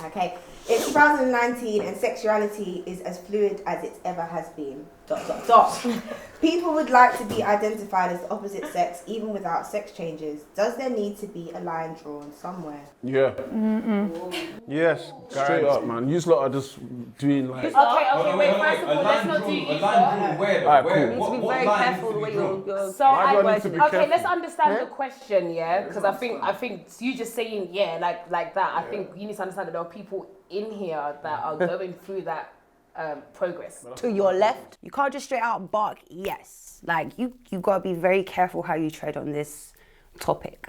Okay, it's 2019 and sexuality is as fluid as it ever has been. ... People would like to be identified as the opposite sex even without sex changes. Does there need to be a line drawn somewhere? Yeah. Yes, straight up, man. You lot are just doing like... Okay, wait, first of all, let's not do you. A line drawn where though? Alright, Where? cool. What You need to be very line careful needs the to way be drawn? you're So Why do I need to be careful? let's understand the question, yeah, because I think you just saying like that. I think you need to understand that there are people in here that are going through that progress. to your left. You can't just straight out bark yes. Like you gotta be very careful how you tread on this topic.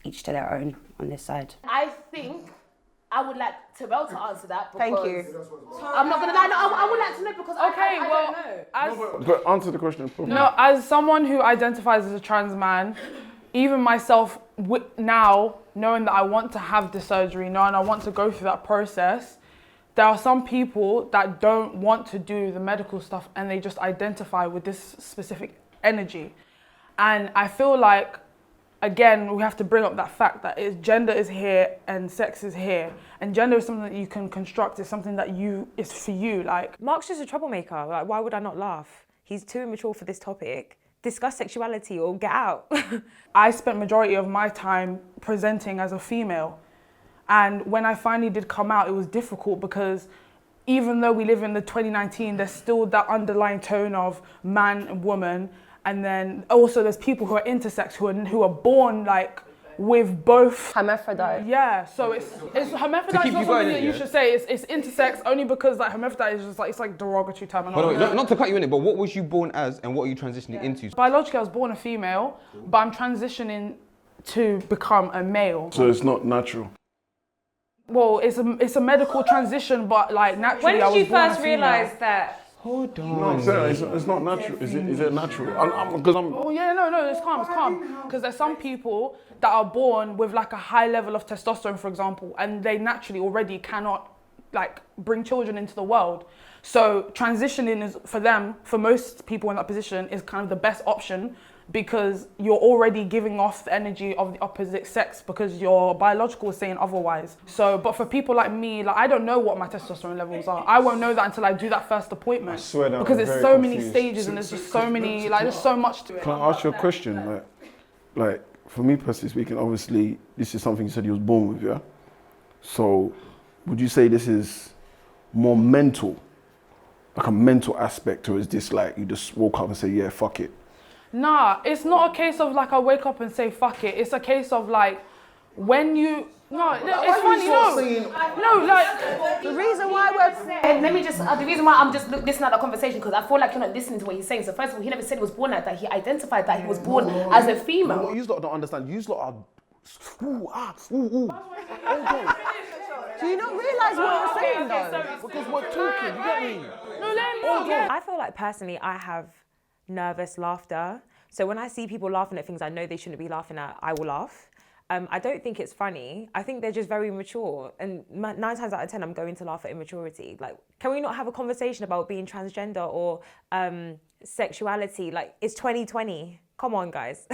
Each to their own on this side. I think I would like Terrell to answer that. Because Thank you. I'm not gonna lie. No, I would like to know because I don't know. But answer the question properly. No, as someone who identifies as a trans man, even myself now, knowing that I want to have the surgery, knowing I want to go through that process, there are some people that don't want to do the medical stuff and they just identify with this specific energy. And I feel like, again, we have to bring up that fact that gender is here and sex is here. And gender is something that you can construct, it's something that is for you. Like, Mark's just a troublemaker. Like, why would I not laugh? He's too immature for this topic. Discuss sexuality or get out. I spent majority of my time presenting as a female. And when I finally did come out, it was difficult because even though we live in the 2019, there's still that underlying tone of man and woman. And then also there's people who are intersex who are born like with both. Hermaphrodite. Yeah, so it's hermaphrodite is not something that you should say. It's intersex only because like hermaphrodite is just like, it's like derogatory terminology. Not to cut you in it, but what was you born as and what are you transitioning into? Biologically, I was born a female, but I'm transitioning to become a male. So it's not natural. Well, it's a medical transition, but like naturally, When I did was you born a first female. realise that? Hold on. No, it's not natural. Is it natural? Oh yeah, no, it's calm. Because there's some people that are born with like a high level of testosterone, for example, and they naturally already cannot like bring children into the world. So transitioning is for them, for most people in that position, is kind of the best option because you're already giving off the energy of the opposite sex because your biological is saying otherwise. So, but for people like me, like I don't know what my testosterone levels are. I won't know that until I do that first appointment. I swear that because I'm it's very so many confused. stages and there's just so many, like there's so much to it. Can I ask you a question? Like for me personally speaking, obviously this is something you said you was born with, yeah? So would you say this is more mental, like a mental aspect, or is this like you just woke up and say, yeah, fuck it? Nah, it's not a case of like I wake up and say fuck it. It's a case of like when you it's funny. No, like The reason why the reason why I'm just listening at the conversation because I feel like you're not listening to what he's saying. So first of all, he never said he was born like that. He identified that he was born as a female. What you lot don't understand, you lot are Hold on. Do you not realise what you're saying though? Because we're talking, you get me? no, let me I feel like personally I have nervous laughter. So when I see people laughing at things I know they shouldn't be laughing at, I will laugh. I don't think it's funny. I think they're just very immature. And 9 times out of 10, I'm going to laugh at immaturity. Like, can we not have a conversation about being transgender or sexuality? Like, it's 2020. Come on, guys.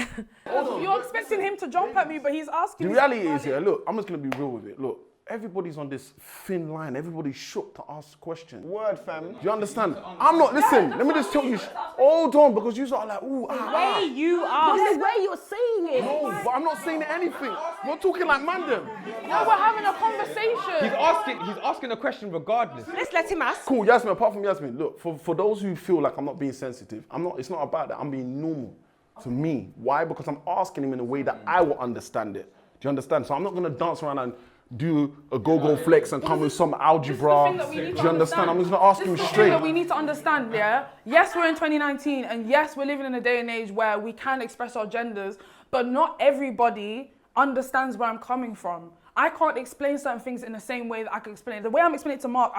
You're expecting him to jump at me, but he's asking The me reality something is, yeah, look, I'm just gonna be real with it. Look, everybody's on this thin line. Everybody's shook to ask questions. Word, fam. Do you understand? I'm not, listen, let me just tell you, hold on, because you are like, ooh, Way you are. This is where you're saying it. No, but I'm not saying anything. You're talking like mandem. No, we're having a conversation. He's asking a question regardless. Let's let him ask. Cool, Yasmin, apart from Yasmin, look, for those who feel like I'm not being sensitive, it's not about that, I'm being normal to me. Why? Because I'm asking him in a way that I will understand it. Do you understand? So I'm not gonna dance around and do a go-go flex and come with some algebra. Do you understand? I'm just gonna ask him This is the thing straight. that we need to understand, yeah? Yes, we're in 2019, and yes, we're living in a day and age where we can express our genders, but not everybody understands where I'm coming from. I can't explain certain things in the same way that I can explain it. The way I'm explaining it to Mark,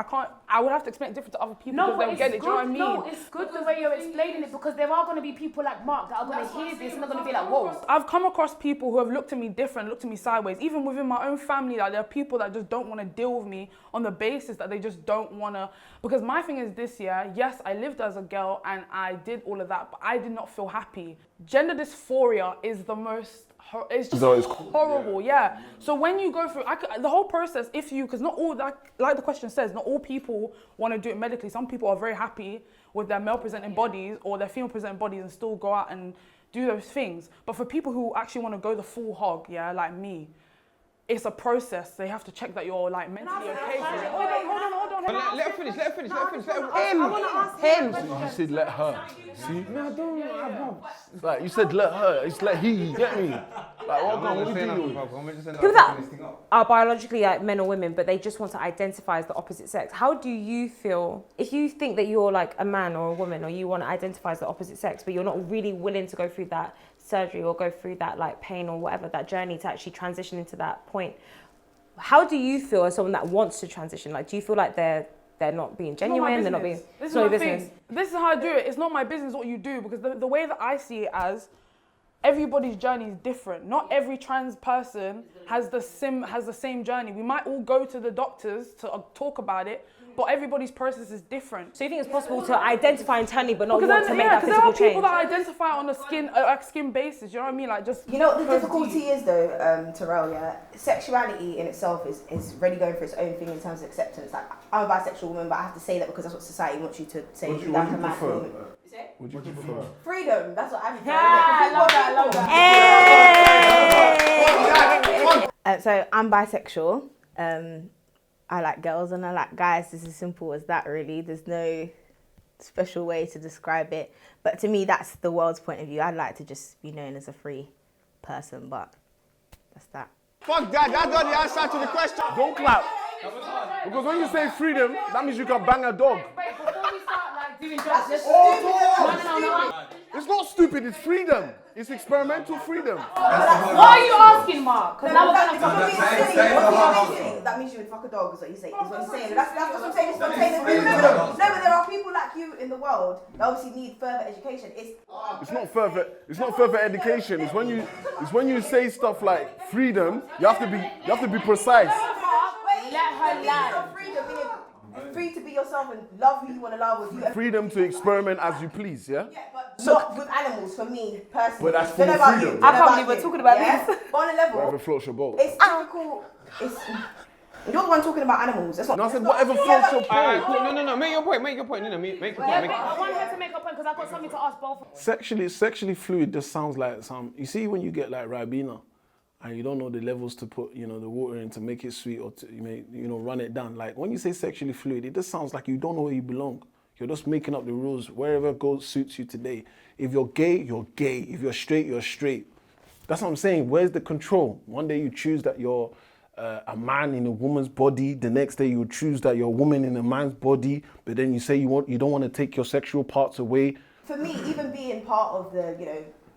I would have to explain it different to other people because they'll get it. Do you know what I mean? No, it's good the way you're explaining it because there are going to be people like Mark that are going to hear this and they're going to be like, whoa. I've come across people who have looked at me different, looked at me sideways. Even within my own family, like there are people that just don't want to deal with me on the basis that they just don't want to. Because my thing is this year, yes, I lived as a girl and I did all of that, but I did not feel happy. Gender dysphoria is the most it's just So it's horrible. Yeah. So when you go through the whole process, because not all that, like the question says, not all people want to do it medically. Some people are very happy with their male presenting bodies or their female presenting bodies and still go out and do those things. But for people who actually want to go the full hog, yeah, like me, it's a process. They have to check that you're like mentally okay with it. Hold on. Let her finish. Him. You said let her. See? No, I don't. Like you said let her. It's let he. Get me? Like what are we doing? People that are biologically like men or women, but they just want to identify as the opposite sex. How do you feel if you think that you're like a man or a woman, or you want to identify as the opposite sex, but you're not really willing to go through that surgery or go through that like pain or whatever, that journey to actually transition into that point? How do you feel as someone that wants to transition? Like, do you feel like they're not being genuine? They're not being. This is my business. This is how I do it. It's not my business what you do, because the way that I see it as, everybody's journey is different. Not every trans person has the same journey. We might all go to the doctors to talk about it, but everybody's process is different. So you think it's possible to identify internally, but not want to make that physical physical change? There are people that identify on a skin basis. You know what I mean? Like just. You know what the difficulty is though, Terrell. Yeah, sexuality in itself is really going for its own thing in terms of acceptance. Like I'm a bisexual woman, but I have to say that because that's what society wants you to say. Would you prefer? Would you prefer? Freedom. That's what I'm saying. I love that. So I'm bisexual. I like girls and I like guys. It's as simple as that, really. There's no special way to describe it. But to me, that's the world's point of view. I'd like to just be known as a free person, but that's that. Fuck that. That's not the answer to the question. Don't clap. Because when you say freedom, that means you can bang a dog. Wait, before we start like doing drugs, let's No. It's not stupid, it's freedom. It's experimental freedom. What are you asking, Mark? Because now we're going to That means you would fuck a dog, is what you say. Is what you're saying. That's what I'm saying. No, but there are people like you in the world that obviously need further education. It's not further education. It's when you say stuff like freedom, you have to be precise. let her land. Free to be yourself and love who you want to love with you. Freedom to experiment as you please, yeah? Yeah, but not with animals, for me, personally. But that's Don't know full about freedom. you. I can't believe we're talking about this. But on a level, Whatever floats your boat. it's difficult. You're the one talking about animals. That's not. No, I said whatever floats your boat. No. Make your point. Make your point. No, make your point. I want her to make a point because I've got something to ask both. Sexually fluid just sounds like some. You see, when you get like Ribena, and you don't know the levels to put, the water in to make it sweet or to run it down. Like when you say sexually fluid, it just sounds like you don't know where you belong. You're just making up the rules wherever goes suits you today. If you're gay, you're gay. If you're straight, you're straight. That's what I'm saying. Where's the control? One day you choose that you're a man in a woman's body. The next day you choose that you're a woman in a man's body. But then you say you don't want to take your sexual parts away. For me, even being part of the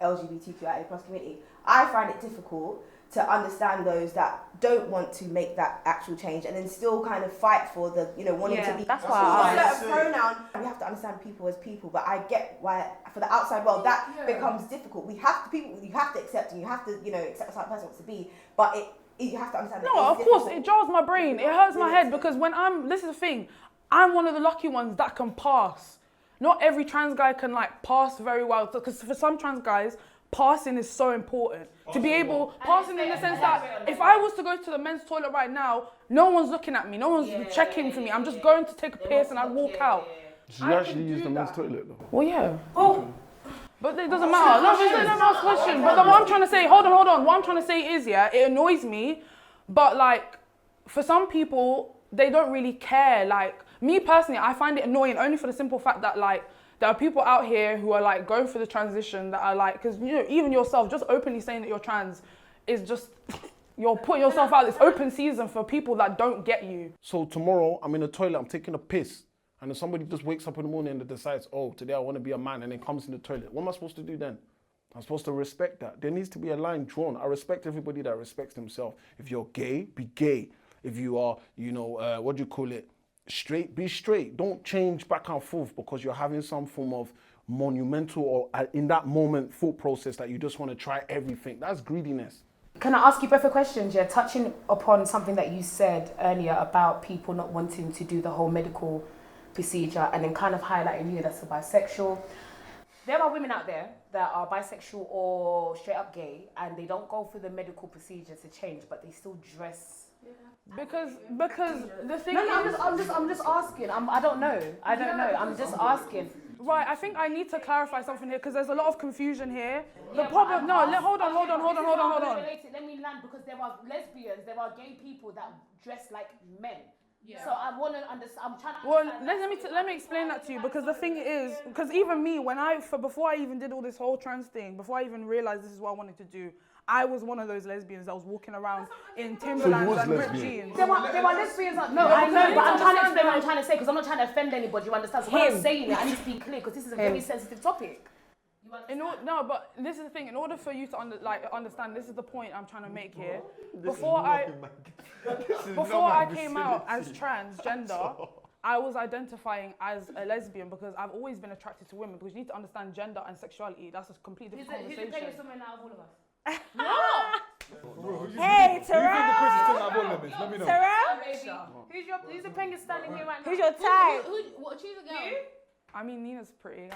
LGBTQIA+ community, I find it difficult to understand those that don't want to make that actual change and then still kind of fight for the wanting to be. That's why a pronoun. We have to understand people as people, but I get why for the outside world that becomes difficult. You have to accept and you have to accept what the person wants to be, but you have to understand. No, of course, it jars my brain. It hurts my head because this is the thing, I'm one of the lucky ones that can pass. Not every trans guy can pass very well, because for some trans guys, passing is so important. To be able, passing in the sense that if I was to go to the men's toilet right now, no one's looking at me, no one's checking for me. I'm just going to take a piss and I'd walk out. Did you actually use the men's toilet though? Well, yeah. Oh. But it doesn't matter. No, it's not my question. But what I'm trying to say, hold on. What I'm trying to say is, it annoys me. But for some people, they don't really care. Me personally, I find it annoying only for the simple fact that there are people out here who are going through the transition that are because even yourself, just openly saying that you're trans is just, you're putting yourself out. It's open season for people that don't get you. So tomorrow I'm in the toilet, I'm taking a piss, and then somebody just wakes up in the morning and decides, oh, today I want to be a man, and then comes in the toilet. What am I supposed to do then? I'm supposed to respect that. There needs to be a line drawn. I respect everybody that respects themselves. If you're gay, be gay. If you are, straight, be straight. Don't change back and forth because you're having some form of monumental or in that moment thought process that you just want to try everything. That's greediness. Can I ask you both a question, touching upon something that you said earlier about people not wanting to do the whole medical procedure and then kind of highlighting you that's a bisexual. there are women out there that are bisexual or straight up gay, and they don't go through the medical procedure to change, but they still dress. Because the thing No, is, I'm just asking. I don't know. I'm just asking. right, I think I need to clarify something here because there's a lot of confusion here. The problem, no, hold on. Let me land, because there are lesbians, there are gay people that dress like men. Yeah. So I want to understand. I'm trying to. Well, let me explain that to you, because the thing is, because even me, before I even did all this whole trans thing, before I even realized this is what I wanted to do, I was one of those lesbians that was walking around in Timberlands and ripped jeans. There were lesbians. No, I know, but I'm trying to explain what I'm trying to say, because I'm not trying to offend anybody. You understand? So when I'm saying it, I need to be clear, because this is a very sensitive topic. No, but this is the thing. In order for you to understand, this is the point I'm trying to make here. Before I came out as transgender, I was identifying as a lesbian because I've always been attracted to women. Because you need to understand gender and sexuality. That's a completely different conversation. Who's the biggest woman out of all of us? Hey, Terrell. Let me know. Terrell? Who's the penguin standing here right now? Who's your type? Choose a girl. I mean, Nina's pretty. Okay.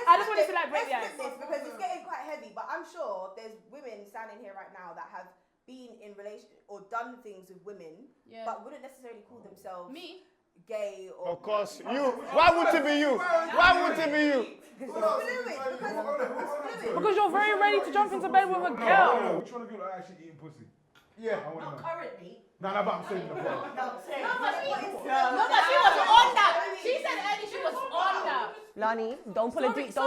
I just wanted to break the ice. Because it's getting quite heavy, but I'm sure there's women standing here right now that have been in relation or done things with women, but wouldn't necessarily call themselves gay or. Of course, you. Why would it be you? Why would it be you? Because you're very ready to jump into bed with a girl. Which one of you are actually eating pussy? Yeah, I want to know. Currently. No, but I'm saying the No, but she was on that. She said earlier she was on that. Lani, don't pull a DC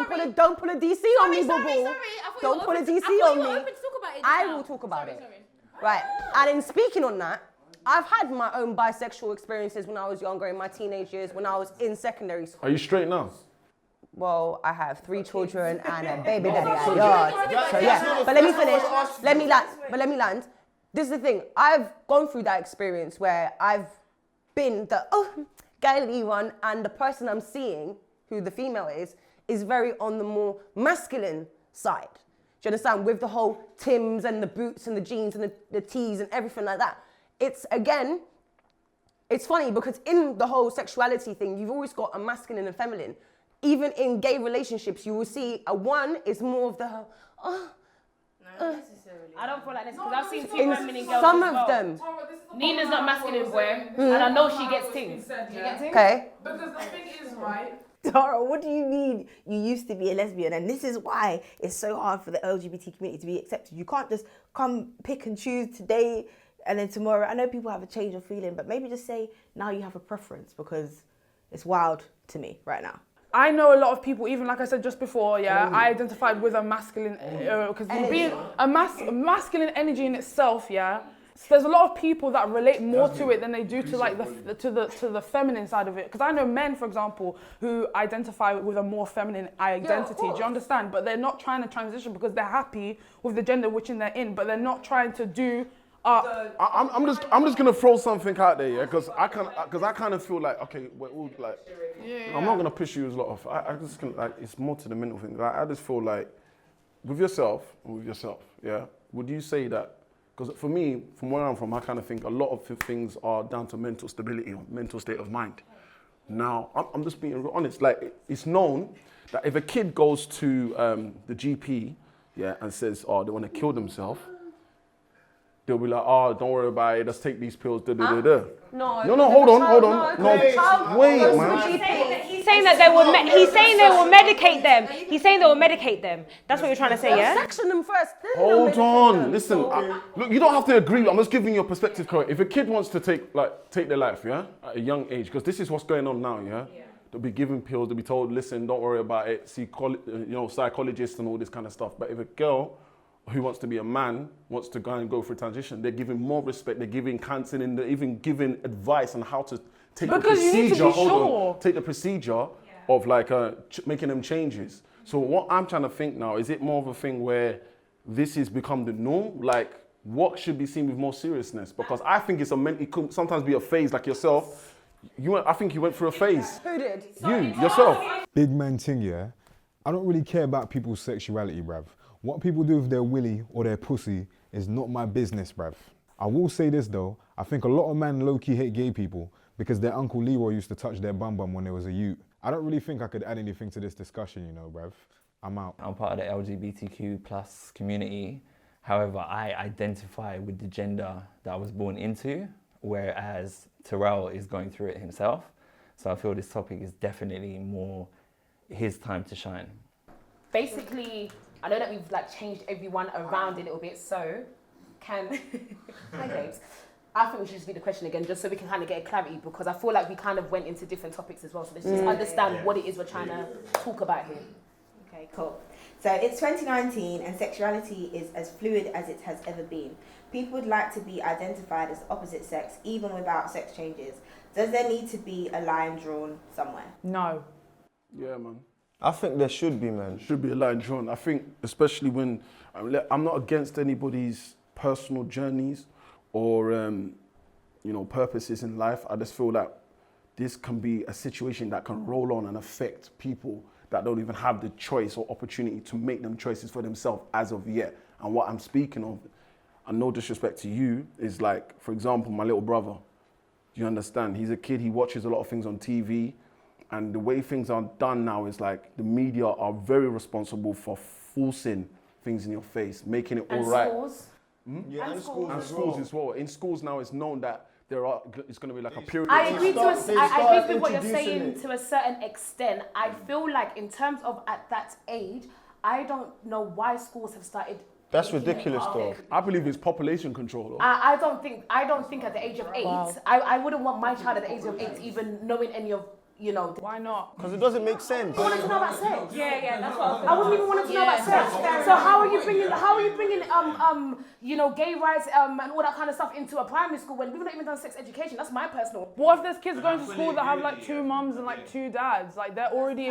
on me, boo boo. Don't pull a DC on me. I will talk about it. Right, and in speaking on that, I've had my own bisexual experiences when I was younger, in my teenage years, when I was in secondary school. Are you straight now? Well, I have 3 children and a baby daddy at yard. So yeah, but let me finish. Let me land. This is the thing. I've gone through that experience where I've been the gayly one, and the person I'm seeing, who the female is very on the more masculine side. Do you understand? With the whole Timbs and the boots and the jeans and the tees and everything like that. It's funny because in the whole sexuality thing, you've always got a masculine and feminine. Even in gay relationships, you will see a one is more of the, Not necessarily. I don't feel like this because I've seen 2 feminine girls. Some as well. of them. Nina's not masculine, boy, and I know she gets things. You get things? Okay. Because the thing is, right? Tara, what do you mean you used to be a lesbian? And this is why it's so hard for the LGBT community to be accepted. You can't just come pick and choose today and then tomorrow. I know people have a change of feeling, but maybe just say now you have a preference, because it's wild to me right now. I know a lot of people, even like I said just before, I identified with a masculine, because being a masculine energy in itself, so there's a lot of people that relate more to it than they do to like the feminine side of it. Because I know men, for example, who identify with a more feminine identity. Do you understand? But they're not trying to transition because they're happy with the gender which they're in, but they're not trying to do. I'm just gonna throw something out there, because I kind of feel like, okay, we're all like, I'm not gonna push you a lot off. I just can, like, it's more to the mental thing. Like, I just feel like with yourself, would you say that? Because for me, from where I'm from, I kind of think a lot of things are down to mental stability or mental state of mind. Now, I'm just being honest. Like, it's known that if a kid goes to the GP, and says, they want to kill themselves, they'll be like, don't worry about it, let's take these pills, No, hold on. No, wait, man. He's saying that they will. He's saying they will medicate them. He's saying they will medicate them. That's what you're trying to say, yeah? Section them first. Hold on, listen. Look, you don't have to agree. I'm just giving you a perspective, correct? If a kid wants to take their life, at a young age, because this is what's going on now, they'll be given pills. They'll be told, listen, don't worry about it. See, psychologists and all this kind of stuff. But if a girl who wants to be a man wants to go through a transition, they're giving more respect, they're giving counseling, they're even giving advice on how to take the procedure. Take the procedure of making them changes. So what I'm trying to think now, is it more of a thing where this has become the norm? Like, what should be seen with more seriousness? Because I think it could sometimes be a phase, like yourself. I think you went through a phase. Who did? You, yourself. Big man thing, I don't really care about people's sexuality, bruv. What people do with their willy or their pussy is not my business, bruv. I will say this though, I think a lot of men low-key hate gay people because their Uncle Leroy used to touch their bum bum when they was a youth. I don't really think I could add anything to this discussion, you know, bruv. I'm out. I'm part of the LGBTQ plus community. However, I identify with the gender that I was born into, whereas Terrell is going through it himself. So I feel this topic is definitely more his time to shine. Basically, I know that we've like changed everyone around a little bit, so hi babes. I think we should just do the question again just so we can kind of get a clarity, because I feel like we kind of went into different topics as well, so let's just understand what it is we're trying to talk about here. Okay, cool. So it's 2019 and sexuality is as fluid as it has ever been. People would like to be identified as the opposite sex even without sex changes. Does there need to be a line drawn somewhere? No. Yeah, man. I think there should be, man. Should be a line drawn. I think, especially when I'm not against anybody's personal journeys or purposes in life. I just feel that this can be a situation that can roll on and affect people that don't even have the choice or opportunity to make them choices for themselves as of yet. And what I'm speaking of, and no disrespect to you, is like, for example, my little brother. Do you understand? He's a kid, he watches a lot of things on TV, and the way things are done now is like the media are very responsible for forcing things in your face, making it all right. Schools. Yeah, and schools As well. In schools now, it's known that it's going to be like a period. I agree I agree with what you're introducing saying it. to a certain extent. I feel like in terms of at that age, I don't know why schools have started. That's making it ridiculous, public. though. I believe it's population control, though. I don't think at the age of 8, I wouldn't want my child at the age of 8 even knowing any of, Why not? Because it doesn't make sense. I wanted to know about sex. Yeah, that's what I wasn't even wanting to know about sex. So how are you bringing gay rights and all that kind of stuff into a primary school when we've not even done sex education? That's my personal. What if there's kids going to school that have like 2 mums and like 2 dads? Like they're already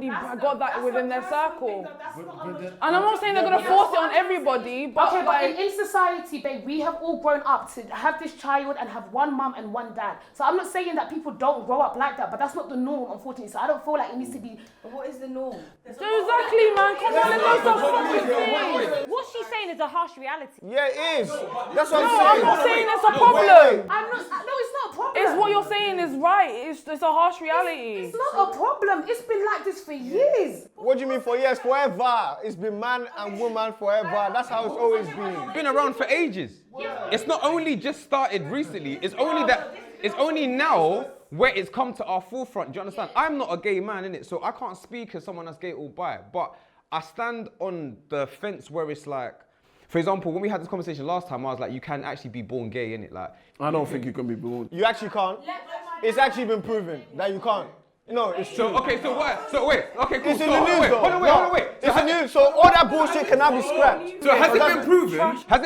got that within their circle. And I'm not saying they're gonna force it on everybody, but Okay, but in society, babe, we have all grown up to have this child and have one mum and one dad. So I'm not saying that people don't grow up like that, but that's not the norm, unfortunately. So I don't feel like it needs to be. What is the norm? exactly, man. Come on, let's not stop fucking things. What she's saying is a harsh reality. Yeah, it is. That's what No, I'm I'm saying. not saying it's a problem. I'm not. No, it's not a problem. It's what you're saying is right. It's a harsh reality. It's not a problem. It's been like this for years. What do you mean for years? Forever. It's been man and woman forever. That's how it's always been. Been around for ages. It's not only just started recently. It's only now where it's come to our forefront. Do you understand? I'm not a gay man, innit? So I can't speak as someone that's gay or bi. But I stand on the fence where it's like, for example, when we had this conversation last time, I was like, you can actually be born gay, innit? Like, I don't think you can be born. You actually can't. It's actually been proven that you can't. No, it's true. so wait, okay, cool. It's in the news, though. Hold on, wait. It's in the news, so all that bullshit cannot be scrapped. So has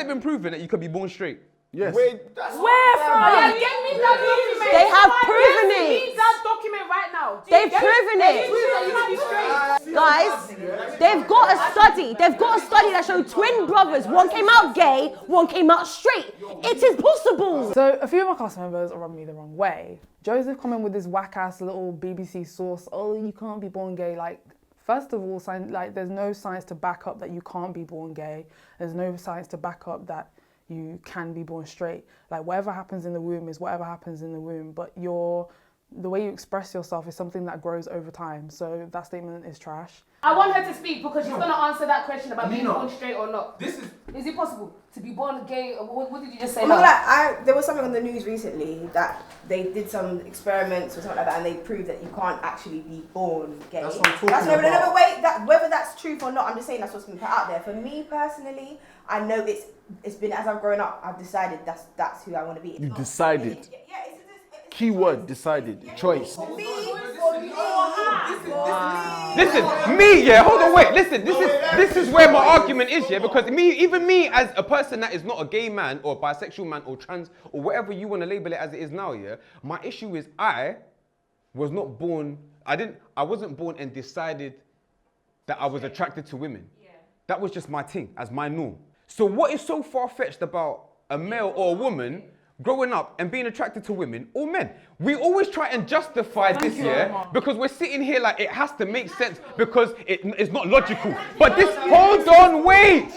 it been proven that you could be born straight? Yes. Wait, that's Where from? Yeah, get me that document. They have proven Yes, it. need that document right now. They've proven it. Prove that you can be straight. Guys, they've got a study. They've got a study that showed twin brothers. One came out gay, one came out straight. It is possible. So a few of my class members are rubbing me the wrong way. Joseph coming with this whack-ass little BBC source. Oh, you can't be born gay. Like, first of all, there's no science to back up that you can't be born gay. There's no science to back up that you can be born straight. Like, whatever happens in the womb is whatever happens in the womb, but the way you express yourself is something that grows over time. So that statement is trash. I want her to speak because she's going to answer that question about being born straight or not. Is it possible to be born gay? What did you just say? There was something on the news recently that they did some experiments or something like that, and they proved that you can't actually be born gay. That's what I'm talking about. No, wait, whether that's truth or not, I'm just saying that's what's been put out there. For me personally, I know it's been, as I've grown up, I've decided that's who I want to be. You decided. Yeah, it's Keyword, decided. Choice. Listen, me, yeah, hold on, wait, listen, this is where my argument is, yeah, because even me as a person that is not a gay man or bisexual man or trans or whatever you want to label it as it is now, yeah, my issue is I was not born, I wasn't born and decided that I was attracted to women. Yeah. That was just my thing, as my norm. So what is so far-fetched about a male or a woman growing up and being attracted to women or men. We always try and justify this, because we're sitting here like it has to make sense because it's not logical. But this, hold on, wait,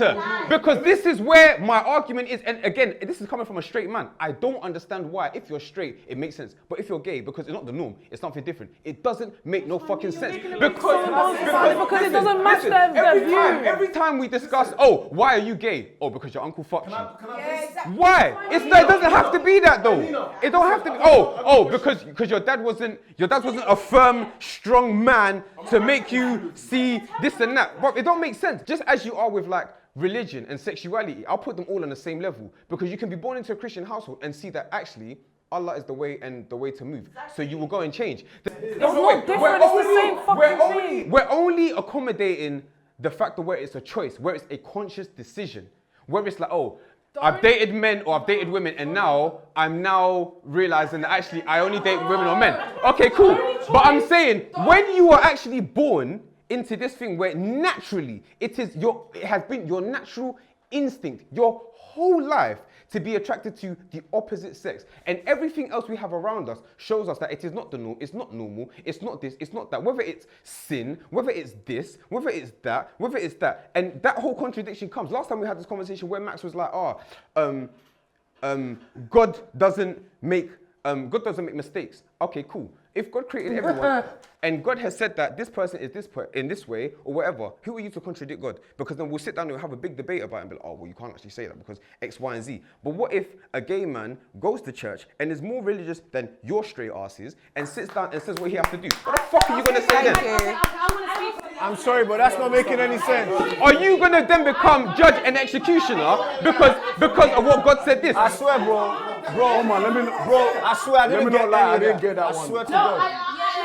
because this is where my argument is. And again, this is coming from a straight man. I don't understand why, if you're straight, it makes sense. But if you're gay, because it's not the norm, it's something different. It doesn't make no fucking sense. Because it doesn't match their view. Every time we discuss, oh, why are you gay? Oh, because your uncle fucked you. Why? It doesn't have to be that though. It don't have to be. Oh, because your dad wasn't a firm, strong man to make you see this and that. But it don't make sense. Just as you are with like religion and sexuality, I'll put them all on the same level, because you can be born into a Christian household and see that actually Allah is the way and the way to move. So you will go and change. It's not different. It's the same fucking thing. We're only accommodating the fact of where it's a choice, where it's a conscious decision, where it's like, oh, I've dated men or I've dated women, and now I'm realizing that actually I only date women or men. Okay, cool. But I'm saying when you are actually born into this thing where naturally it has been your natural instinct your whole life to be attracted to the opposite sex, and everything else we have around us shows us that it is not the norm, it's not normal, it's not this, it's not that, whether it's sin, whether it's this, whether it's that, and that whole contradiction comes. Last time we had this conversation where Max was like, God doesn't make mistakes. Okay, cool. If God created everyone and God has said that this person is in this way or whatever, who are you to contradict God? Because then we'll sit down and we'll have a big debate about it and be like, oh, well, you can't actually say that because X, Y, and Z. But what if a gay man goes to church and is more religious than your straight asses and sits down and says what he has to do? What the fuck are you going to say then? I'm sorry, but that's not making any sense. Are you going to then become judge and executioner because of what God said this? I swear, bro, Come on, I swear I didn't get lie, any I didn't get that I one. swear to No, God.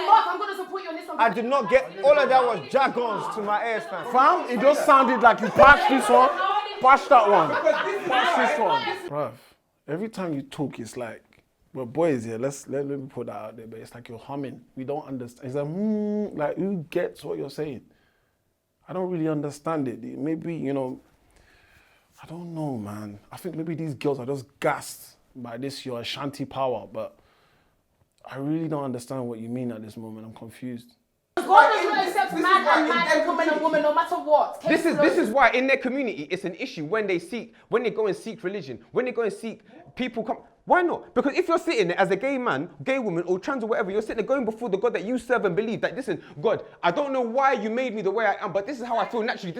Mark, I'm gonna support you on this one. I did not get, all of that was jargons to my ears, fam. Fam, it just sounded like you patched this one, patched that one, patched this one. Bruv, every time you talk, it's like, we're boys here, let me put that out there, but it's like you're humming. We don't understand. It's like who gets what you're saying? I don't really understand it. Maybe, I don't know, man. I think maybe these girls are just gassed by this, your Ashanti power, but I really don't understand what you mean at this moment. I'm confused. God does not accept man and woman and woman, no matter what. This is why in their community it's an issue when they go and seek religion, when they go and seek people come. Why not? Because if you're sitting there as a gay man, gay woman, or trans or whatever, you're sitting there going before the God that you serve and believe that, listen, God, I don't know why you made me the way I am, but this is how I feel naturally.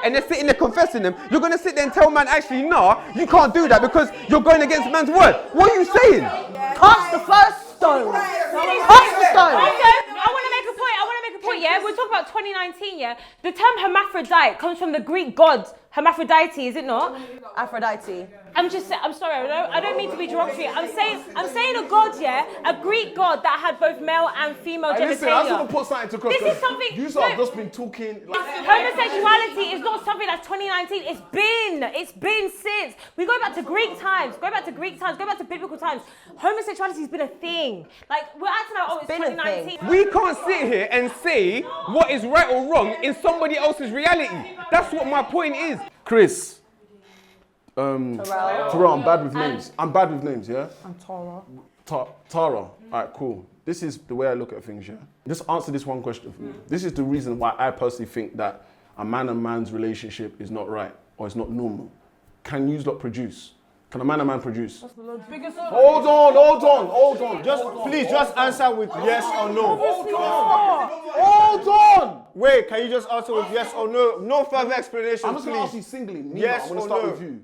And they're sitting there confessing them. You're going to sit there and tell man, actually, no, you can't do that because you're going against man's word. What are you saying? Cast the first stone. Cast the stone. I want to make a point, yeah? We're talking about 2019, yeah? The term hermaphrodite comes from the Greek god Hermaphrodite, is it not? Aphrodite. I'm sorry, I don't mean to be derogatory. I'm saying a god, yeah? A Greek god that had both male and female genitalia. Listen, I just want to put something to cross. This is something... You have just been talking... Homosexuality is not something that's 2019. It's been since. We go back to Greek times. Go back to biblical times. Homosexuality has been a thing. Like, we're acting like, oh, it's 2019. We can't sit here and say what is right or wrong in somebody else's reality. That's what my point is. Chris. Terrell, I'm bad with names. Yeah? And Tara. Tara. All right, cool. This is the way I look at things, yeah? Just answer this one question for me. This is the reason why I personally think that a man and man's relationship is not right or it's not normal. Can you not produce? Can a man and man produce? Hold on. Please answer with yes or no. Hold on. Wait, can you just answer with yes or no? No further explanation, I'm just going to ask you please. singly. Yes I'm going to or start no? with you.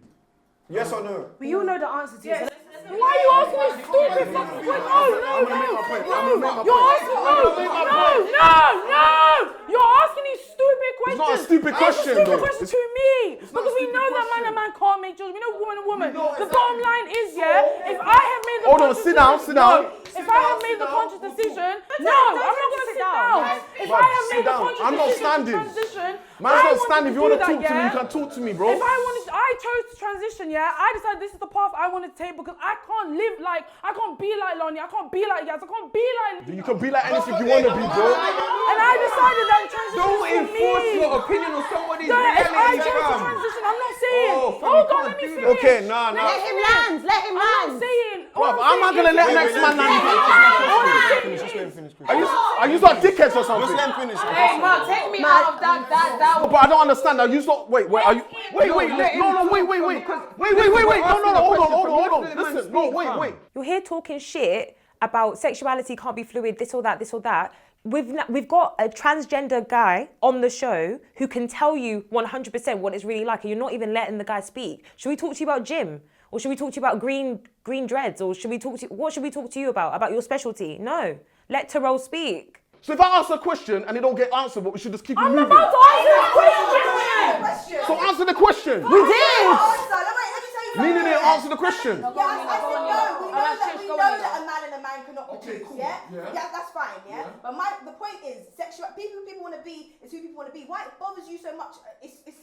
Yes or no? We all know the answer to it. Why are you asking me stupid fucking questions? No. You're asking no. You're asking these stupid questions. It's not a stupid question, It's a stupid though. question to me. Because we know that man and man can't make children. We know woman and woman. The bottom line is, yeah, if I have made the Hold on, sit down. If I have made the conscious decision, no, I'm not going to sit down. If I have made the conscious I'm not decision to standing. transition, Man's not standing. If you want to that, talk to me, you can talk to me, bro. If I chose to transition, yeah, I decided this is the path I wanted to take because I can't be like Lonnie, I can't be like Yaz, I can't be like... You can be like anything you want to be, bro. And I decided that transition Don't is for me. enforce your opinion on somebody's If I reality, chose to fam. transition, I'm not saying... Oh, fam, hold you on, can't Okay, nah. Let him land. Let him land. Bruv, how am I gonna let next man land? Just let him finish. Are you not dickheads or something? Just let him finish. Hey, Mark, take me out of that. But I don't understand. Are you not? Wait. Are you? Wait. Hold on. Listen. No, wait. You're here talking shit about sexuality can't be fluid, this or that. We've got a transgender guy on the show who can tell you 100% what it's really like, and you're not even letting the guy speak. Should we talk to you about gym? Or should we talk to you about green dreads? Or what should we talk to you about? About your specialty? No. Let Terrell speak. So if I ask a question and it don't get answered, but we should just keep it moving. I'm about to answer the question! So answer the question. We did. Nina didn't answer the question. Yes, I said no. We know that a man and a man cannot produce. cool. Yeah, Yeah. that's fine. Yeah, but the point is, people want to be is who people want to be. Why it bothers you so much?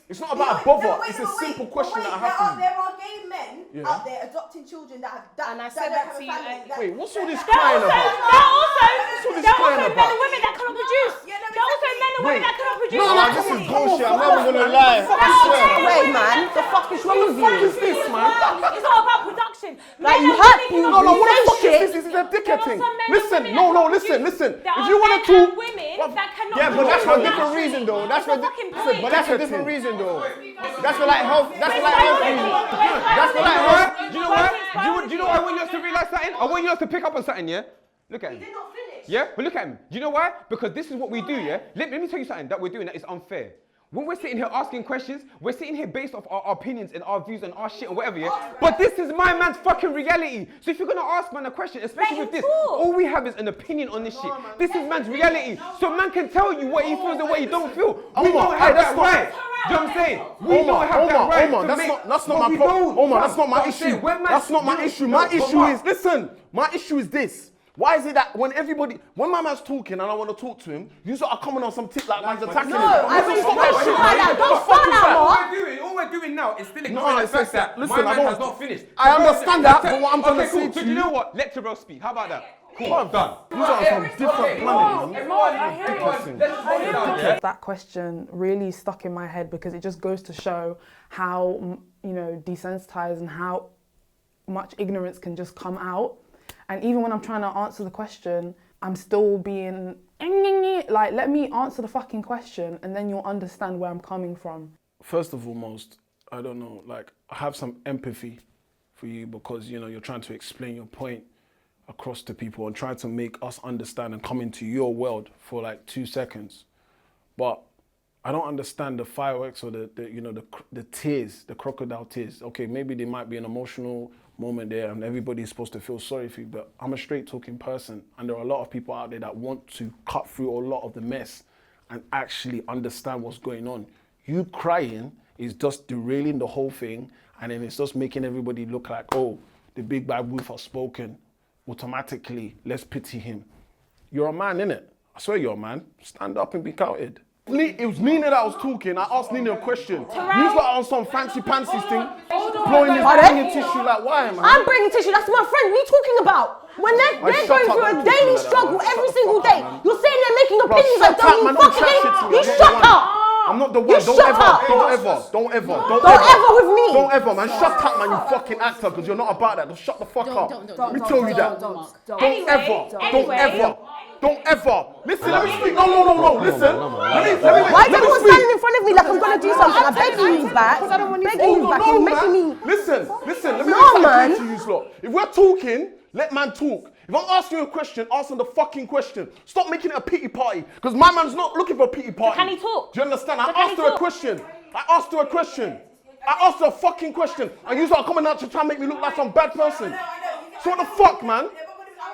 It's not about bother. It's a simple question that I have for you. There are gay men out there adopting children that have And I said that to you. Wait, what's all this crying about? There are also men about? and women that cannot produce. There are also men and women that cannot produce. No, this is bullshit. I'm not even gonna lie. Wait, man. The fuck is wrong with you? What is this, man? It's not about production. Like, you hurt people. No, what the fuck shit. is this? This is a dickhead thing. Listen. Listen. There If are you want men to and talk, women that cannot Yeah, but that's for a produce. different reason though. That's for fucking point. but that's a different reason though. That's for like health. That's for like health reasons. That's for like health. Do you know what? Do you know what I want you to realize something? I want you to pick up on something, yeah? Look at him. He did not finish. Yeah, but look at him. Do you know why? Because this is what we do, yeah? Let me tell you something that we're doing that is unfair. When we're sitting here asking questions, we're sitting here based off our opinions and our views and our shit and whatever, yeah? But this is my man's fucking reality. So if you're gonna ask man a question, especially with this, all we have is an opinion on this shit. This is man's reality. So man can tell you what he feels and what he don't feel. We don't have that right. Do you know what I'm saying? We don't have that right. That's not my problem. Omar, that's not my issue. That's not my issue. My issue is, listen, my issue is this. Why is it that when my man's talking and I want to talk to him, you sort of coming on some tip like man's attacking him? I really think don't start that. Don't start that, Mark. All we're doing now is still No, ignoring the fact it's that listen, my I man don't- has not finished. I understand that, but what I'm trying to say So to do you you, know what? Let Terrell speak. How about that? Cool, I'm done. you are from different planet, man. That question really stuck in my head because it just goes to show how, desensitized and how much ignorance can just come out. And even when I'm trying to answer the question, I'm still being like, let me answer the fucking question and then you'll understand where I'm coming from. First of all, I don't know, like, I have some empathy for you because, you're trying to explain your point across to people and trying to make us understand and come into your world for like 2 seconds. But I don't understand the fireworks or the tears, the crocodile tears. Okay, maybe there might be an emotional moment there and everybody's supposed to feel sorry for you, but I'm a straight talking person and there are a lot of people out there that want to cut through a lot of the mess and actually understand what's going on. You crying is just derailing the whole thing and then it's just making everybody look like, oh, the big bad wolf has spoken. Automatically, let's pity him. You're a man, innit? I swear you're a man. Stand up and be counted. It was Nina that was talking. I asked Nina a question. You got on some fancy pansies thing, blowing his bringing tissue like why, man? I'm bringing tissue. That's my friend. What are you talking about? When they're going through a daily struggle every single day, you're sitting there making opinions like don't you fucking hate. You shut up. I'm not the one. You Don't shut up. ever. Don't ever with me. Don't ever, man. Shut up, man. You fucking actor, because you're not about that. Just shut the fuck up. Let me tell you that. Don't ever. Listen, let me speak. No. Listen. Why is everyone standing in front of me like I'm gonna do something? I'm begging you back. You're making me. Listen. Let me No, man. to you, lot. If we're talking, let man talk. If I'm asking you a question, ask him the fucking question. Stop making it a pity party. Because my man's not looking for a pity party. Can he talk? Do you understand? I asked her a question. I asked her a fucking question. And you start coming out to try and make me look like some bad person. So what the fuck, man?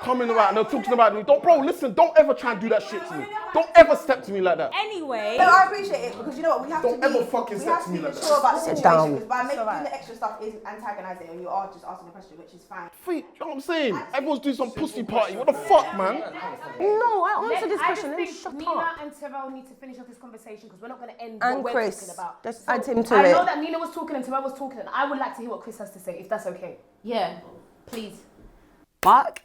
Coming around and they're talking about me. Listen, don't ever try and do that shit to me. Don't ever step to me like that. Anyway. No, I appreciate it because you know what, we have Don't to be. ever fucking step to me like that. Mature about the Sit situation down. because by making the extra stuff is antagonizing and you are just asking a question, which is fine. Freak, you know what I'm saying? Everyone's doing some pussy party. What the fuck, man? No, I answered this question. Let me shut Nina up. and Terrell need to finish off this conversation because we're not going to end And what we're Chris, talking about. let's add him to I it. know that Nina was talking and Terrell was talking and I would like to hear what Chris has to say, if that's okay. Yeah, please. Mark,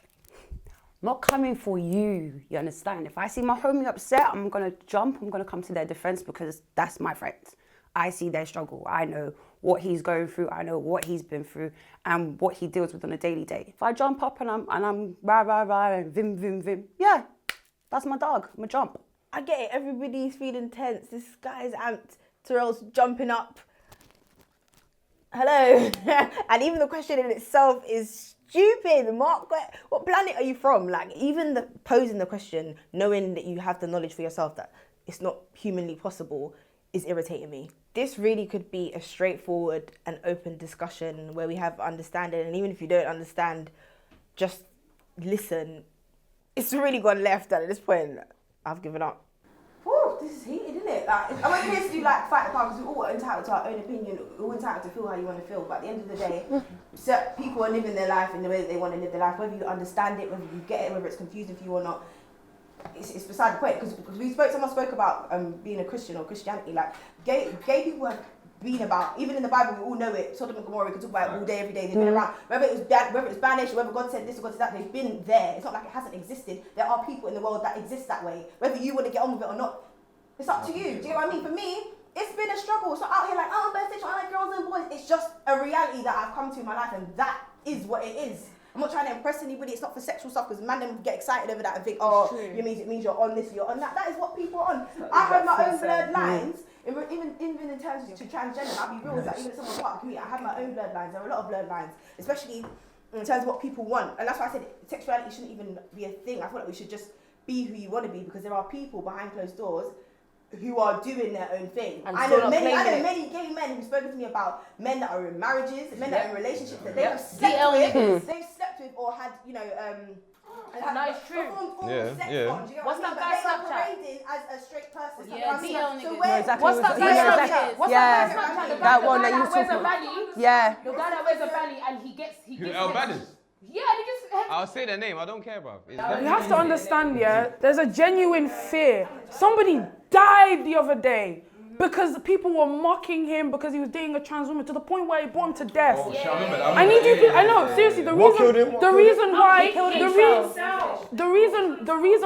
I'm not coming for you, you understand? If I see my homie upset, I'm going to jump, I'm going to come to their defense because that's my friends. I see their struggle. I know what he's going through. I know what he's been through and what he deals with on a daily day. If I jump up and I'm rah and vim, yeah, that's my dog. I'm a jump. I get it. Everybody's feeling tense. This guy's amped. Terrell's jumping up. Hello. And even the question in itself is stupid. Mark, what planet are you from? Like, even the posing the question, knowing that you have the knowledge for yourself that it's not humanly possible, is irritating me. This really could be a straightforward and open discussion where we have understanding, and even if you don't understand, just listen. It's really gone left, and at this point, I've given up. Whew, this is heated, isn't it? Like, I went here to do like fight the power because we're all entitled to our own opinion. We're all entitled to feel how you want to feel. But at the end of the day, people are living their life in the way that they want to live their life. Whether you understand it, whether you get it, whether it's confusing for you or not, it's beside the point. Because someone spoke about being a Christian or Christianity. Like gay people have been about, even in the Bible, we all know it. Sodom and Gomorrah, we can talk about it all day, every day. They've been around. Whether it was banished, whether God said this or God said that, they've been there. It's not like it hasn't existed. There are people in the world that exist that way. Whether you want to get on with it or not, it's up to you. Do you get what I mean? For me, it's been a struggle. It's not out here like, oh, I'm bisexual, I like girls and boys. It's just a reality that I've come to in my life, and that is what it is. I'm not trying to impress anybody. It's not for sexual stuff, because man them get excited over that and think, oh, it means you're on this, you're on that. That is what people are on. I have my own blurred lines. Even in terms of transgender, I'll be real with that. Even if someone's part of the community, I have my own blurred lines. There are a lot of blurred lines, especially in terms of what people want. And that's why I said sexuality shouldn't even be a thing. I feel like we should just be who you want to be, because there are people behind closed doors who are doing their own thing. I know many gay men who've spoken to me about men that are in marriages, men that are in relationships that they have slept with, or had, that is true. What's that guy's Snapchat? As a straight person. What's that guy's Snapchat? That one that you talking about. Yeah. The guy that wears a valley and he gets El Badis? Yeah, I'll say their name. I don't care, bro. You have to understand, yeah, there's a genuine fear. Somebody died the other day because people were mocking him because he was dating a trans woman, to the point where he brought him to death. Oh, shit, I remember that. I need you to, I know, seriously, the reason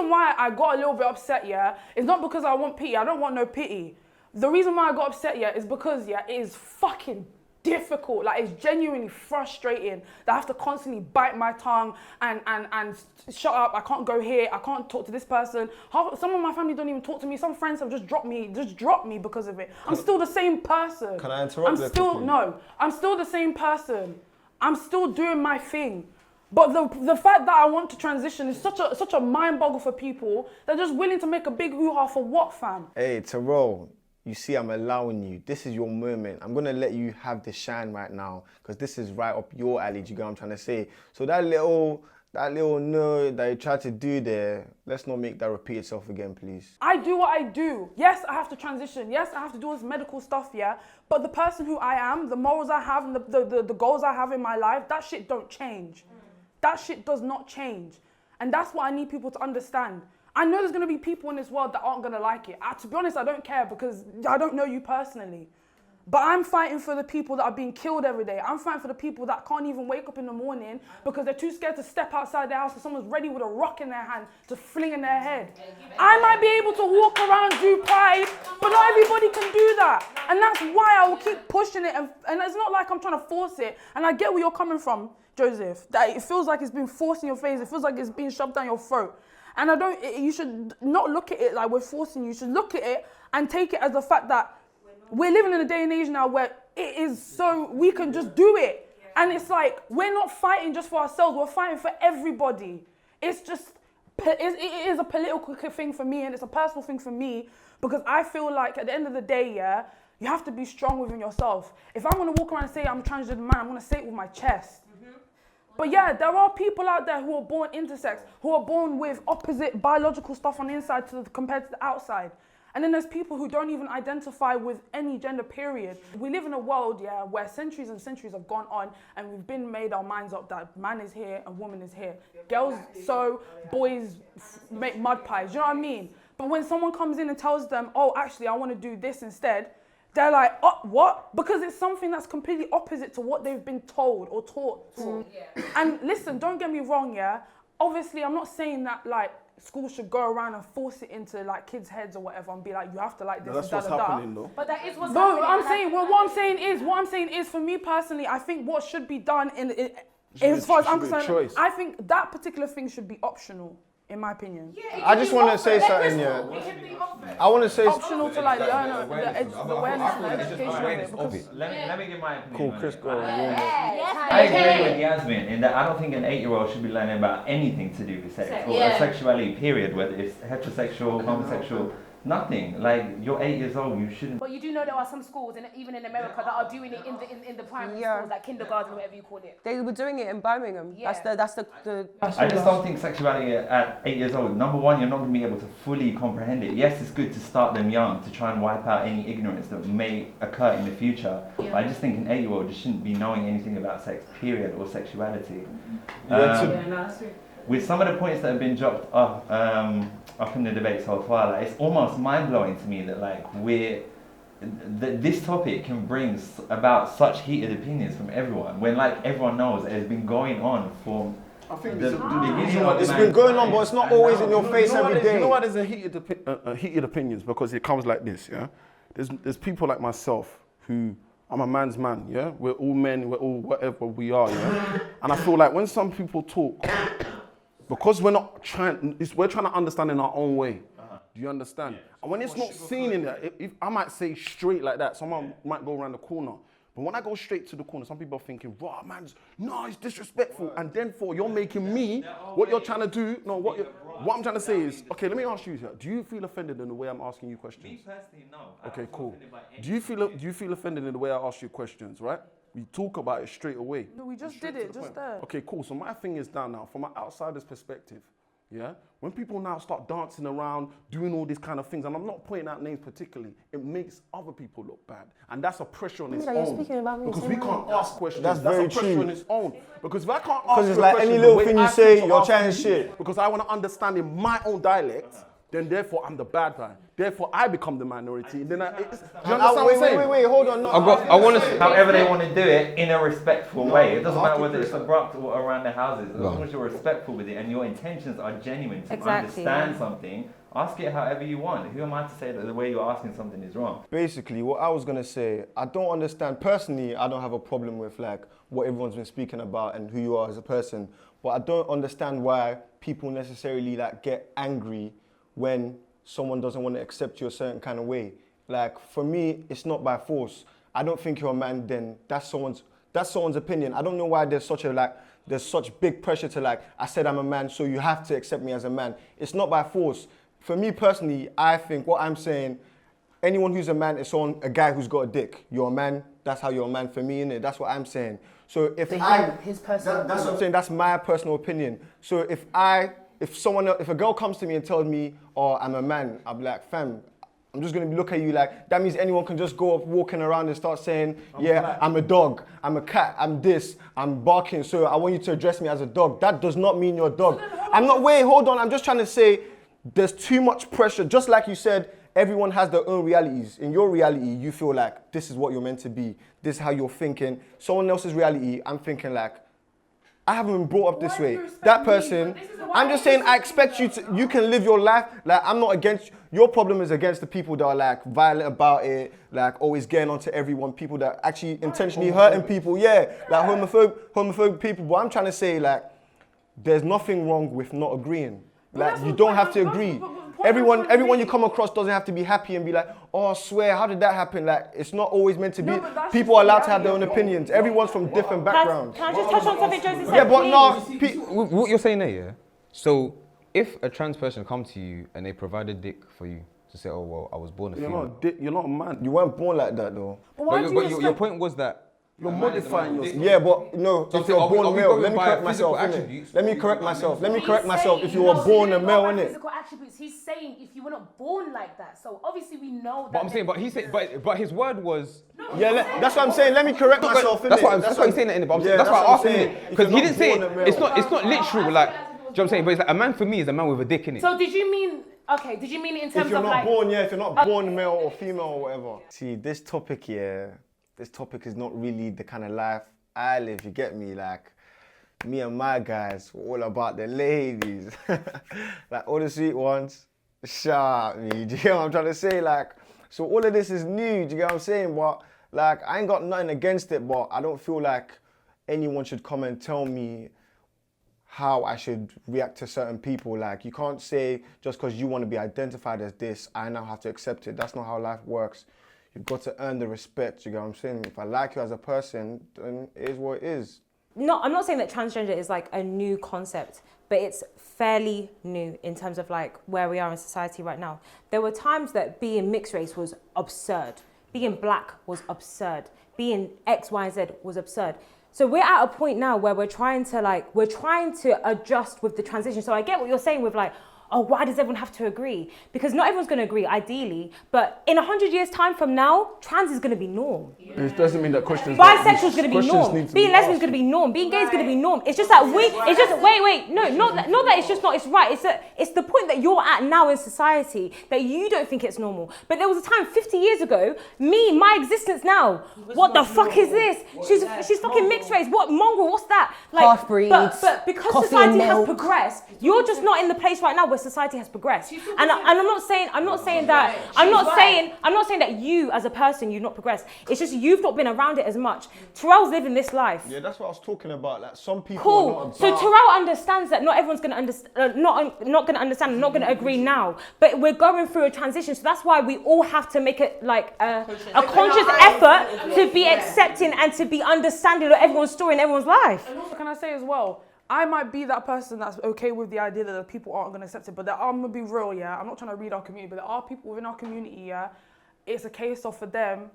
why I got a little bit upset, yeah, is not because I want pity. I don't want no pity. The reason why I got upset, yeah, is because, yeah, it is fucking difficult. Like, it's genuinely frustrating that I have to constantly bite my tongue and shut up. I can't go here. I can't talk to this person. Some of my family don't even talk to me. Some friends have just dropped me because of it. I'm still the same person. Can I interrupt? I'm still the same person. I'm still doing my thing. But the fact that I want to transition is such a mind boggle for people. They're just willing to make a big hoo-ha for what, fam? Hey, Terrell, you see, I'm allowing you. This is your moment. I'm going to let you have the shine right now, because this is right up your alley. Do you get what I'm trying to say? So that little nerd that you tried to do there, let's not make that repeat itself again, please. I do what I do. Yes, I have to transition. Yes, I have to do all this medical stuff, yeah? But the person who I am, the morals I have, and the goals I have in my life, that shit don't change. That shit does not change. And that's what I need people to understand. I know there's going to be people in this world that aren't going to like it. To be honest, I don't care, because I don't know you personally. But I'm fighting for the people that are being killed every day. I'm fighting for the people that can't even wake up in the morning because they're too scared to step outside their house, and someone's ready with a rock in their hand to fling in their head. I might be able to walk around, do pride, but not everybody can do that. And that's why I will keep pushing it. And it's not like I'm trying to force it. And I get where you're coming from, Joseph, that it feels like it's been forced in your face. It feels like it's being shoved down your throat. And you should not look at it like we're forcing you. You should look at it and take it as the fact that we're living in a day and age now where it is so we can just do it. And it's like, we're not fighting just for ourselves, we're fighting for everybody. It's just, it is a political thing for me, and it's a personal thing for me, because I feel like at the end of the day, yeah, you have to be strong within yourself. If I'm gonna walk around and say I'm a transgender man, I'm gonna say it with my chest. But yeah, there are people out there who are born intersex, who are born with opposite biological stuff on the inside compared to the outside. And then there's people who don't even identify with any gender, period. We live in a world, yeah, where centuries and centuries have gone on, and we've been made our minds up that man is here and woman is here. Girls sew, boys make mud pies, you know what I mean? But when someone comes in and tells them, oh, actually, I want to do this instead, they're like, oh, what? Because it's something that's completely opposite to what they've been told or taught. And listen, don't get me wrong, yeah? obviously, I'm not saying that like schools should go around and force it into like kids' heads or whatever and be like, you have to like this. That's what's happening, though. But that is what's No, happening. I'm saying. Well, what I'm saying is, for me personally, I think what should be done as far as I'm concerned, I think that particular thing should be optional. In my opinion. Yeah, I just want to say something, yeah. I want to say optional to like learn the awareness and education of it. Let me give my opinion. Cool, Chris, go. I agree with Yasmin in that I don't think an 8-year-old should be learning about anything to do with sex or sexuality, period, whether it's heterosexual, homosexual, nothing. Like, you're 8 years old, you shouldn't. But you do know there are some schools, even in America, that are doing it in the primary schools, like kindergarten, whatever you call it. They were doing it in Birmingham. Yeah. That's the I just don't think sexuality at 8 years old, number one, you're not going to be able to fully comprehend it. Yes, it's good to start them young to try and wipe out any ignorance that may occur in the future. But I just think an 8-year-old just shouldn't be knowing anything about sex, period, or sexuality. With some of the points that have been dropped up in the debate so far, like, it's almost mind-blowing to me that like this topic can bring about such heated opinions from everyone when like everyone knows it has been going on for it's been going on, but it's not always in your face every day. You know why there's a heated opinions? Because it comes like this, yeah? There's people like myself who, I'm a man's man, yeah? We're all men, we're all whatever we are, yeah? And I feel like when some people talk, because we're trying to understand in our own way. Do you understand? And when it's not seen in that, if I might say straight like that, someone might go around the corner. But when I go straight to the corner, some people are thinking, "Raw, man, no, it's disrespectful." And then you're making me, what you're trying to do, no, what I'm trying to say is, okay, let me ask you here. Do you feel offended in the way I'm asking you questions? Me personally, no. Okay, cool. Do you feel offended in the way I ask you questions, right? We talk about it straight away. No, we just did it, just there. Okay, cool. So my thing is down now, from an outsider's perspective, yeah? When people now start dancing around, doing all these kind of things, and I'm not pointing out names particularly, it makes other people look bad. And that's a pressure on its own. You're speaking about me because we can't ask questions. That's a very pressure true. on its own. Because if I can't ask Because it's you a like question any the little way thing you I say, think you're asking chatting you, shit. Because I want to understand in my own dialect, then therefore I'm the bad guy. Therefore I become the minority. Then do you understand what I'm saying? Wait, hold on. I want to. However they want to do it in a respectful way. It doesn't matter whether it's abrupt or around the houses. As long as you're respectful with it and your intentions are genuine to understand something, ask it however you want. Who am I to say that the way you're asking something is wrong? Basically, what I was gonna say, I don't understand. Personally, I don't have a problem with like what everyone's been speaking about and who you are as a person. But I don't understand why people necessarily like get angry when someone doesn't want to accept you a certain kind of way. Like, for me, it's not by force. I don't think you're a man, then that's someone's opinion. I don't know why there's such big pressure to like, I said I'm a man, so you have to accept me as a man. It's not by force. For me personally, I think what I'm saying, anyone who's a man is a guy who's got a dick. You're a man, that's how you're a man for me, innit? That's what I'm saying. So if his personal that's what I'm saying, that's my personal opinion. So if a girl comes to me and tells me, oh, I'm a man, I'll be like, fam, I'm just gonna look at you like, that means anyone can just go up walking around and start saying, I'm a dog, I'm a cat, I'm this, I'm barking, so I want you to address me as a dog. That does not mean you're a dog. Hold on, I'm just trying to say, there's too much pressure. Just like you said, everyone has their own realities. In your reality, you feel like this is what you're meant to be. This is how you're thinking. Someone else's reality, I'm thinking like, I haven't been brought up this way. That person, I'm just saying, I expect you can live your life. Like, I'm not against, your problem is against the people that are like violent about it, like always getting onto everyone, people that actually intentionally hurting people. Yeah, like homophobic people. But I'm trying to say like, there's nothing wrong with not agreeing. Like, you don't have to agree. Everyone you come across doesn't have to be happy and be like, oh, I swear, how did that happen? Like, it's not always meant to be. People are allowed to have their own opinions. Everyone's from different backgrounds. Can I just touch on something Josie said? Yeah, but no. What you're saying there, yeah? So, if a trans person comes to you and they provide a dick for you to say, oh, well, I was born a female. You're not a man. You weren't born like that, though. But your point was that you're modifying yourself. Yeah, but no, if you're born male, let me correct myself. Let me correct myself. If you were born a male, innit? Physical attributes. He's saying if you were not born like that. So obviously we know that. But I'm saying, but he said, but his word was. Yeah, that's what I'm saying. Let me correct myself. That's what he's saying, innit? But that's why I asked him because he didn't say it. It's not literal. Like, do you know what I'm saying? But it's like a man for me is a man with a dick in it. So did you mean? Okay, did you mean it in terms of like? If you're not born male or female or whatever. See, this topic is not really the kind of life I live, you get me? Like, me and my guys were all about the ladies. Like all the sweet ones, shout at me. Do you get what I'm trying to say? Like, so all of this is new, do you get what I'm saying? But like, I ain't got nothing against it, but I don't feel like anyone should come and tell me how I should react to certain people. Like, you can't say just because you want to be identified as this, I now have to accept it. That's not how life works. You've got to earn the respect, you get what I'm saying? If I like you as a person, then it is what it is. No, I'm not saying that transgender is like a new concept, but it's fairly new in terms of like where we are in society right now. There were times that being mixed race was absurd. Being black was absurd. Being X, Y, and Z was absurd. So we're at a point now where we're trying to adjust with the transition. So I get what you're saying with like, oh, why does everyone have to agree? Because not everyone's going to agree, ideally. But in 100 years' time from now, trans is going to be norm. It doesn't mean that questions. Bisexual is going to be norm. Being lesbian is going to be norm. Being gay is going to be norm. It's just that not that it's just not. It's right. It's the point that you're at now in society that you don't think it's normal. But there was a time 50 years ago, my existence now. What the fuck is this? She's fucking mixed race. What mongrel? What's that? Like, half breeds. But because society has progressed, you're just not in the place right now where society has progressed. And I'm not saying that you as a person you've not progressed. It's just you've not been around it as much. Terrell's living this life. Yeah, that's what I was talking about. Like, some people cool. are not about... So Terrell understands that not everyone's going to understand, not going to understand, not going to agree now. But we're going through a transition, so that's why we all have to make it like a conscious effort to be accepting and to be understanding of everyone's story and everyone's life. And also, can I say as well, I might be that person that's okay with the idea that the people aren't going to accept it, but I'm going to be real, yeah? I'm not trying to read our community, but there are people within our community, yeah? It's a case of, for them,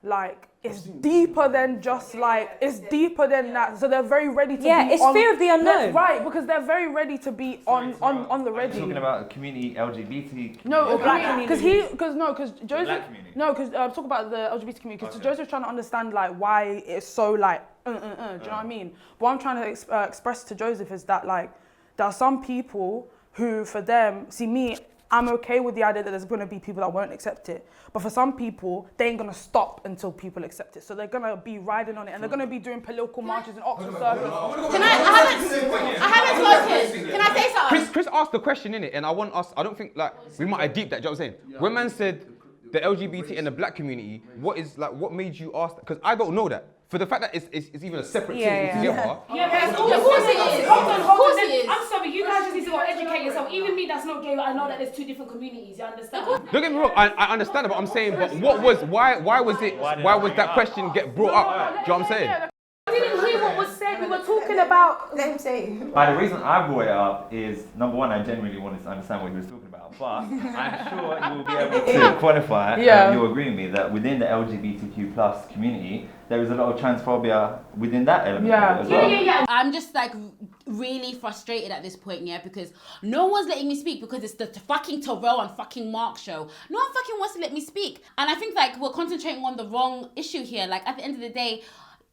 like, it's deeper than just like, it's deeper than that. So they're very ready to be on... Yeah, it's fear of the unknown. Right, because they're very ready to be on the ready. Talking about community, LGBT... No, black community. Because Joseph... No, because talk about the LGBT community, because Joseph's trying to understand, like, why it's so, like, do you know what I mean? What I'm trying to express to Joseph is that, like, there are some people who, for them, see me, I'm okay with the idea that there's going to be people that won't accept it. But for some people, they ain't going to stop until people accept it. So they're going to be riding on it, and they're going to be doing political marches in Oxford Circus. I haven't spoken. Can I say something? Chris asked the question, innit? And I want us, I don't think, like, we might have deep that, do you know what I'm saying? When man said the LGBT and the black community, what made you ask that? Because I don't know that. For the fact that it's even a separate thing together. Yeah, of course it is. Of course it is. I'm sorry, you guys just need to go educate yourself. Even me that's not gay, I know that there's two different communities, you understand? Don't get me wrong, I understand it, but I'm saying, but why was that question get brought up? Do you know what I'm saying? I didn't hear what was said. We were talking about... Let him say. The reason I brought it up is, number one, I genuinely wanted to understand what he was talking about, but I'm sure you will be able to qualify, you'll agree with me, that within the LGBTQ plus community, there is a lot of transphobia within that element as well. Yeah. I'm just like really frustrated at this point, because no one's letting me speak because it's the fucking Terrell and fucking Mark show. No one fucking wants to let me speak. And I think like we're concentrating on the wrong issue here. Like at the end of the day,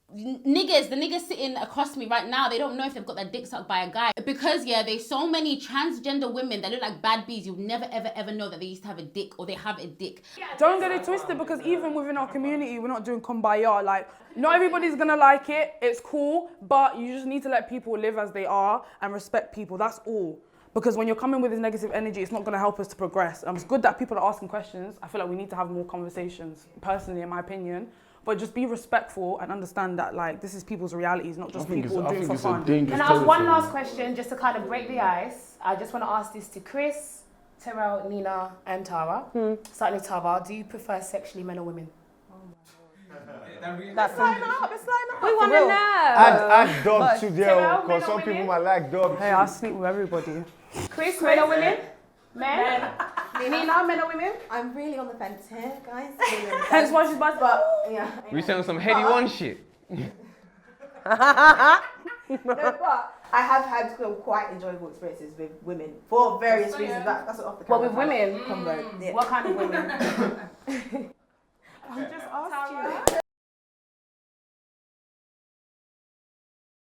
the niggas sitting across me right now, they don't know if they've got their dick sucked by a guy. Because there's so many transgender women that look like bad bees, you'll never ever know that they used to have a dick or they have a dick. Don't get it twisted, because even within our community, we're not doing kumbaya. Like, not everybody's gonna like it, it's cool, but you just need to let people live as they are and respect people, that's all. Because when you're coming with this negative energy, it's not gonna help us to progress. It's good that people are asking questions. I feel like we need to have more conversations, personally, in my opinion. But just be respectful and understand that like this is people's realities, not just people doing for fun. And I have one last question just to kind of break the ice. I just want to ask this to Chris, Terrell, Nina, and Tara. Starting with Tara, do you prefer sexually men or women? That's line up. We want to know. Add dub to there, because some people might like dub. Hey, I sleep with everybody. Chris, men or women? Men. Nina, men or women? I'm really on the fence here, guys. That's why she's bad. But yeah. We saying some heady one shit. No, but I have had quite enjoyable experiences with women for various reasons. That's off the camera. What, with women? Convo. Yeah. What kind of women? I'm just asking.